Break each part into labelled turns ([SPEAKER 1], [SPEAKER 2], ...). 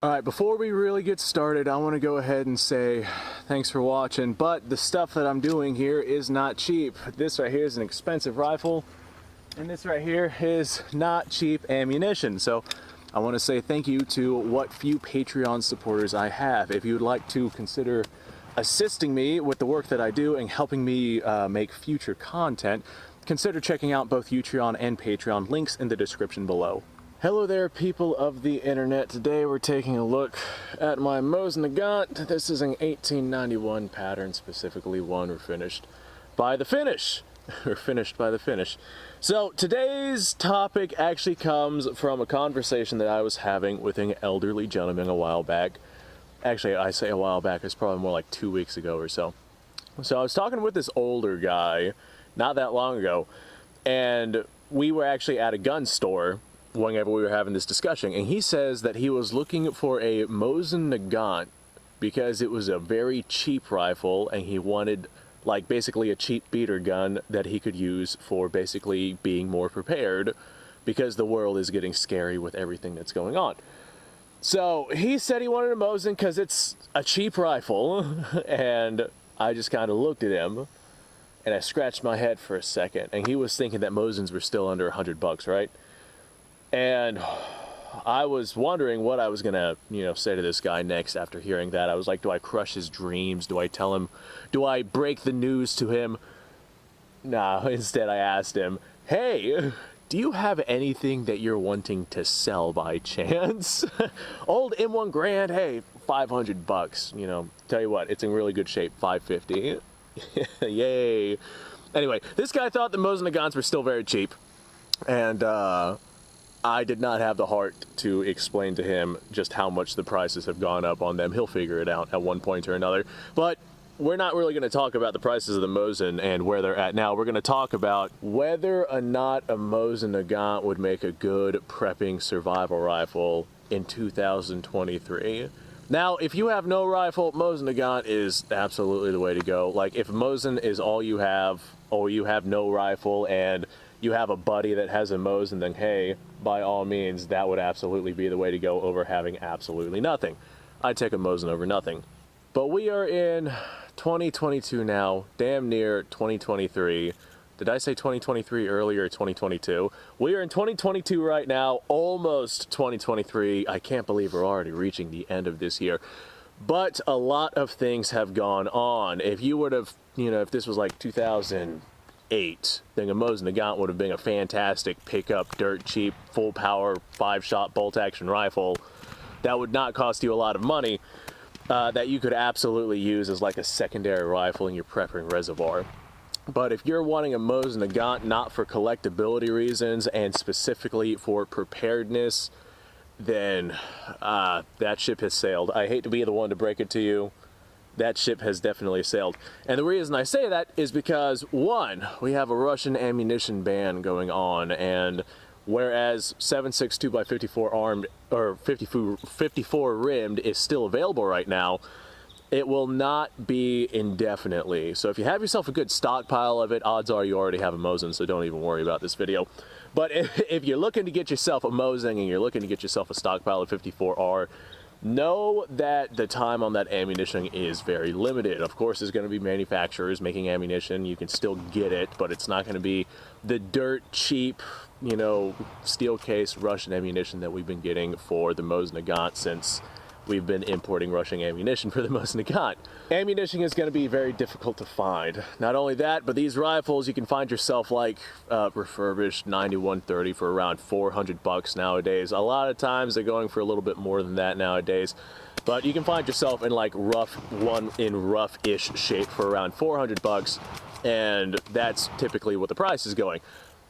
[SPEAKER 1] Alright, before we really get started, I want to go ahead and say thanks for watching, but the stuff that I'm doing here is not cheap. This right here is an expensive rifle, and this right here is not cheap ammunition. So I want to say thank you to what few Patreon supporters I have. If you would like to consider assisting me with the work that I do and helping me make future content, consider checking out both Utreon and Patreon, links in the description below. Hello there, people of the internet. Today we're taking a look at my Mosin Nagant. This is an 1891 pattern, specifically one refinished by the finish. Or finished by the finish. So today's topic actually comes from a conversation that I was having with an elderly gentleman a while back. Actually, I say a while back, it's probably more like 2 weeks ago or so. So I was talking with this older guy not that long ago, and we were actually at a gun store whenever we were having this discussion, and he says that he was looking for a Mosin Nagant because it was a very cheap rifle, and he wanted like basically a cheap beater gun that he could use for basically being more prepared because the world is getting scary with everything that's going on. So he said he wanted a Mosin because it's a cheap rifle, and I just kind of looked at him and I scratched my head for a second, and he was thinking that Mosins were still under $100, right? And I was wondering what I was gonna, say to this guy next after hearing that. I was like, do I crush his dreams? Do I tell him? Do I break the news to him? Nah, instead I asked him, hey, do you have anything that you're wanting to sell by chance? Old M1 Grand, hey, $500, tell you what, it's in really good shape, $550. Yay. Anyway, this guy thought the Mosin Nagants were still very cheap, and I did not have the heart to explain to him just how much the prices have gone up on them. He'll figure it out at one point or another. But we're not really going to talk about the prices of the Mosin and where they're at now. We're going to talk about whether or not a Mosin Nagant would make a good prepping survival rifle in 2023. Now, if you have no rifle, Mosin Nagant is absolutely the way to go. Like, if Mosin is all you have, or you have no rifle, and you have a buddy that has a Mosin, then hey, by all means, that would absolutely be the way to go over having absolutely nothing. I'd take a Mosin over nothing. But we are in 2022 now, damn near 2023. Did I say 2023 earlier or 2022? We are in 2022 right now, almost 2023. I can't believe we're already reaching the end of this year. But a lot of things have gone on. If you would have, if this was like 2008, then a Mosin Nagant would have been a fantastic pickup, dirt cheap, full power, 5-shot bolt action rifle that would not cost you a lot of money, that you could absolutely use as like a secondary rifle in your prepping reservoir. But if you're wanting a Mosin Nagant not for collectability reasons and specifically for preparedness, then that ship has sailed. I hate to be the one to break it to you. That ship has definitely sailed. And the reason I say that is because, one, we have a Russian ammunition ban going on, and whereas 7.62 x 54 armed, or 54 rimmed is still available right now, it will not be indefinitely. So if you have yourself a good stockpile of it, odds are you already have a Mosin, so don't even worry about this video. But if you're looking to get yourself a Mosin and you're looking to get yourself a stockpile of 54R, know that the time on that ammunition is very limited. Of course, there's going to be manufacturers making ammunition. You can still get it, but it's not going to be the dirt cheap, steel case Russian ammunition that we've been getting for the Mosin Nagant since we've been importing Russian ammunition for the Mosin Nagant. Ammunition is going to be very difficult to find. Not only that, but these rifles, you can find yourself like refurbished 9130 for around $400 nowadays. A lot of times they're going for a little bit more than that nowadays. But you can find yourself in like rough-ish shape for around $400, and that's typically what the price is going.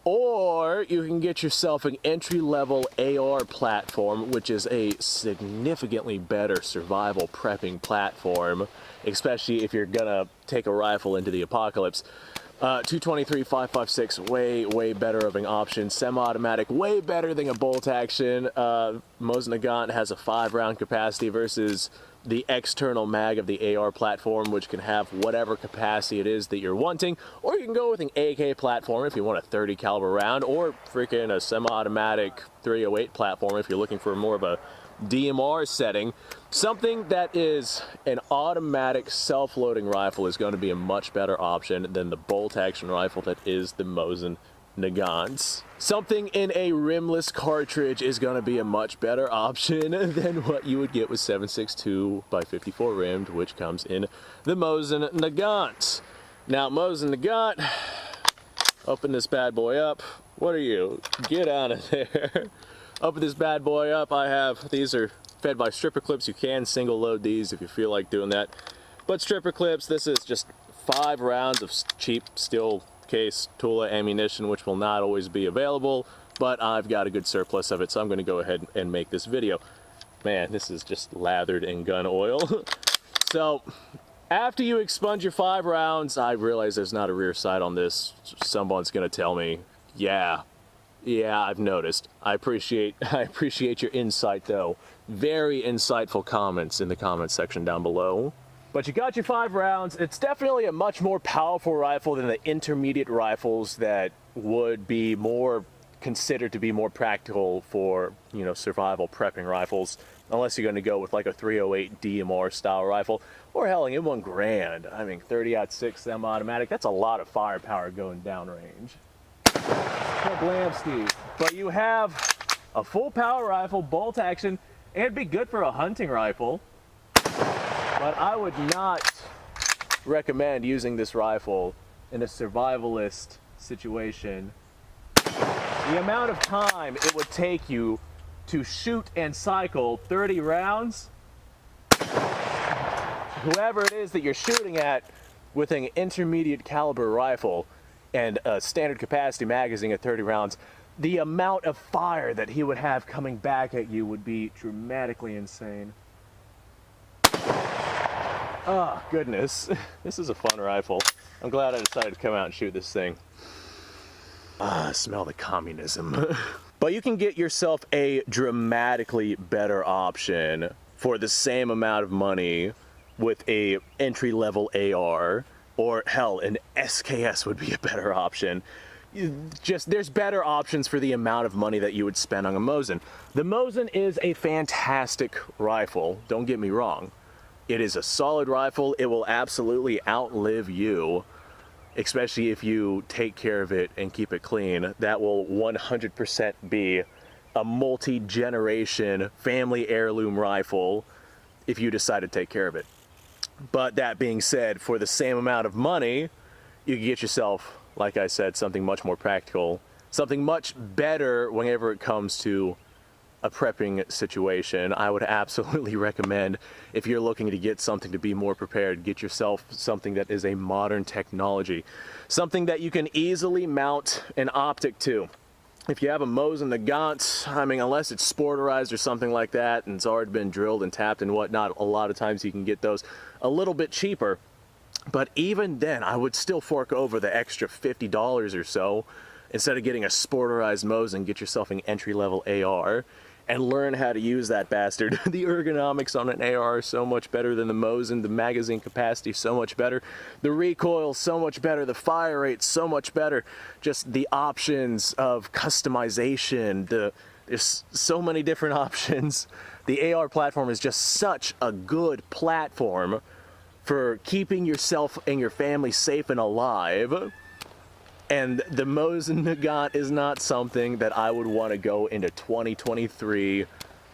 [SPEAKER 1] Or you can get yourself an entry-level AR platform, which is a significantly better survival prepping platform, especially if you're gonna take a rifle into the apocalypse. 223 5.56, way better of an option. Semi-automatic, way better than a bolt action. Mosin Nagant has a 5-round capacity versus the external mag of the AR platform, which can have whatever capacity it is that you're wanting, or you can go with an AK platform if you want a 30 caliber round, or freaking a semi-automatic 308 platform if you're looking for more of a DMR setting. Something that is an automatic self-loading rifle is going to be a much better option than the bolt action rifle that is the Mosin Nagant. Something in a rimless cartridge is going to be a much better option than what you would get with 7.62 by 54 rimmed, which comes in the Mosin Nagant. Now, Mosin Nagant, open this bad boy up. What are you? Get out of there. Open this bad boy up. These are fed by stripper clips. You can single load these if you feel like doing that. But stripper clips, this is just 5 rounds of cheap steel case Tula ammunition, which will not always be available, but I've got a good surplus of it, so I'm going to go ahead and make this video. Man, this is just lathered in gun oil. So after you expunge your 5 rounds, I realize there's not a rear sight on this. Someone's going to tell me, yeah, I've noticed. I appreciate your insight, though. Very insightful comments in the comments section down below. But you got your 5 rounds. It's definitely a much more powerful rifle than the intermediate rifles that would be more considered to be more practical for, you know, survival prepping rifles, unless you're going to go with like a 308 DMR style rifle, or hell, an M1 Grand. I mean, 30-06 semi-automatic, that's a lot of firepower going downrange. Blamski. But you have a full power rifle, bolt action, and it'd be good for a hunting rifle. But I would not recommend using this rifle in a survivalist situation. The amount of time it would take you to shoot and cycle 30 rounds, whoever it is that you're shooting at with an intermediate caliber rifle and a standard capacity magazine at 30 rounds, the amount of fire that he would have coming back at you would be dramatically insane. Oh, goodness. This is a fun rifle. I'm glad I decided to come out and shoot this thing. Smell the communism. But you can get yourself a dramatically better option for the same amount of money with a entry-level AR, or hell, an SKS would be a better option. There's better options for the amount of money that you would spend on a Mosin. The Mosin is a fantastic rifle, don't get me wrong. It is a solid rifle. It will absolutely outlive you, especially if you take care of it and keep it clean. That will 100% be a multi-generation family heirloom rifle if you decide to take care of it. But that being said, for the same amount of money, you can get yourself, like I said, something much more practical, something much better whenever it comes to a prepping situation. I would absolutely recommend, if you're looking to get something to be more prepared, get yourself something that is a modern technology, something that you can easily mount an optic to. If you have a Mosin Nagant, I mean, unless it's sporterized or something like that and it's already been drilled and tapped and whatnot, a lot of times you can get those a little bit cheaper. But even then, I would still fork over the extra $50 or so. Instead of getting a sporterized Mosin, get yourself an entry-level AR and learn how to use that bastard. The ergonomics on an AR are so much better than the Mosin, the magazine capacity so much better, the recoil so much better, the fire rate so much better, just the options of customization, there's so many different options. The AR platform is just such a good platform for keeping yourself and your family safe and alive. And the Mosin Nagant is not something that I would want to go into 2023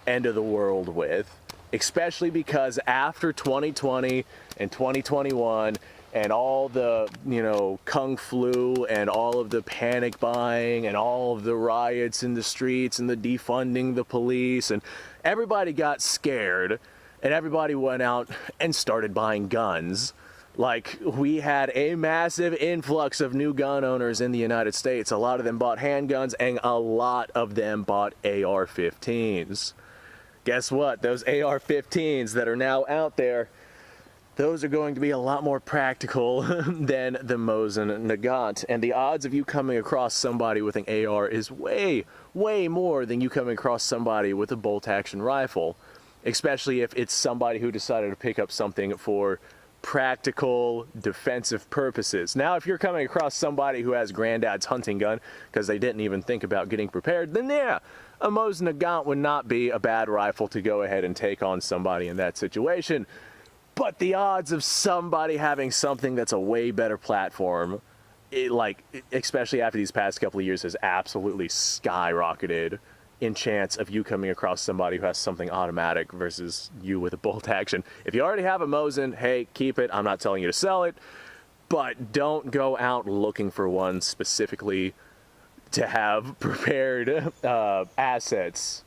[SPEAKER 1] end of the world with, especially because after 2020 and 2021 and all the, you know, Kung Flu and all of the panic buying and all of the riots in the streets and the defunding the police, and everybody got scared and everybody went out and started buying guns. Like, we had a massive influx of new gun owners in the United States. A lot of them bought handguns, and a lot of them bought AR-15s. Guess what? Those AR-15s that are now out there, those are going to be a lot more practical than the Mosin Nagant. And the odds of you coming across somebody with an AR is way, way more than you coming across somebody with a bolt-action rifle. especially if it's somebody who decided to pick up something for practical defensive purposes. Now, if you're coming across somebody who has granddad's hunting gun because they didn't even think about getting prepared, then yeah, a Mosin Nagant would not be a bad rifle to go ahead and take on somebody in that situation. But the odds of somebody having something that's a way better platform, especially after these past couple of years, has absolutely skyrocketed in chance of you coming across somebody who has something automatic versus you with a bolt action. If you already have a Mosin, hey, keep it. I'm not telling you to sell it, but don't go out looking for one specifically to have prepared assets.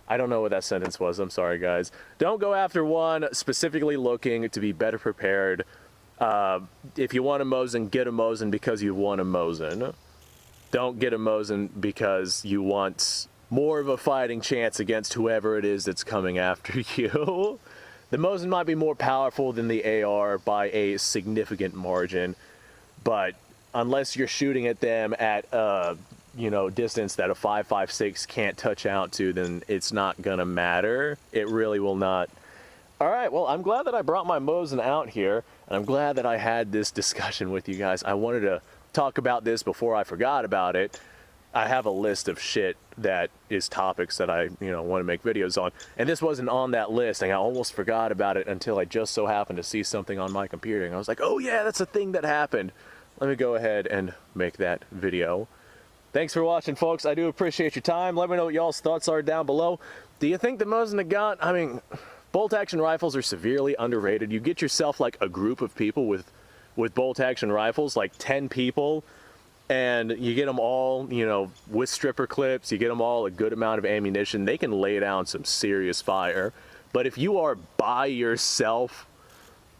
[SPEAKER 1] I don't know what that sentence was. I'm sorry, guys. Don't go after one specifically looking to be better prepared. If you want a Mosin, get a Mosin because you want a Mosin. Don't get a Mosin because you want more of a fighting chance against whoever it is that's coming after you. The Mosin might be more powerful than the AR by a significant margin, but unless you're shooting at them at distance that a 5.56 can't touch out to, then it's not gonna matter. It really will not. All right, well, I'm glad that I brought my Mosin out here, and I'm glad that I had this discussion with you guys. I wanted to talk about this before I forgot about it. I have a list of shit that is topics that I, want to make videos on. And this wasn't on that list, and I almost forgot about it until I just so happened to see something on my computer. And I was like, oh yeah, that's a thing that happened. Let me go ahead and make that video. Thanks for watching, folks. I do appreciate your time. Let me know what y'all's thoughts are down below. Do you think the Mosin Nagant, bolt-action rifles are severely underrated. You get yourself like a group of people with bolt-action rifles, like 10 people, and you get them all, with stripper clips, you get them all a good amount of ammunition. They can lay down some serious fire. But if you are by yourself,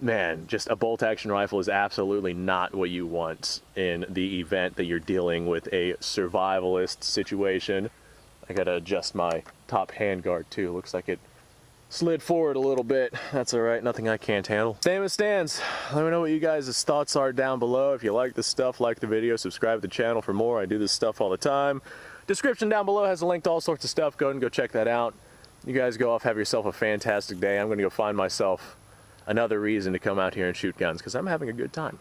[SPEAKER 1] man, just a bolt-action rifle is absolutely not what you want in the event that you're dealing with a survivalist situation. I gotta adjust my top handguard too. Looks like it slid forward a little bit. That's all right, nothing I can't handle. Same as stands. Let me know what you guys' thoughts are down below. If you like this stuff, like the video, subscribe to the channel for more. I do this stuff all the time. Description down below has a link to all sorts of stuff. Go ahead and go check that out. You guys go off, have yourself a fantastic day. I'm gonna go find myself another reason to come out here and shoot guns, because I'm having a good time.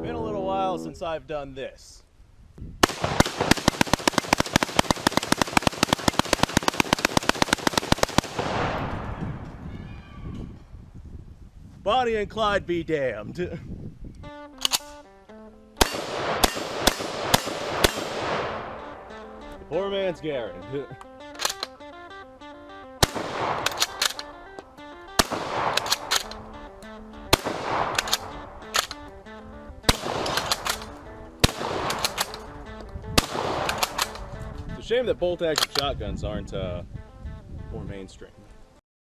[SPEAKER 1] Been a little while since I've done this. Bonnie and Clyde be damned. Poor man's Garrett. It's a shame that bolt-action shotguns aren't more mainstream.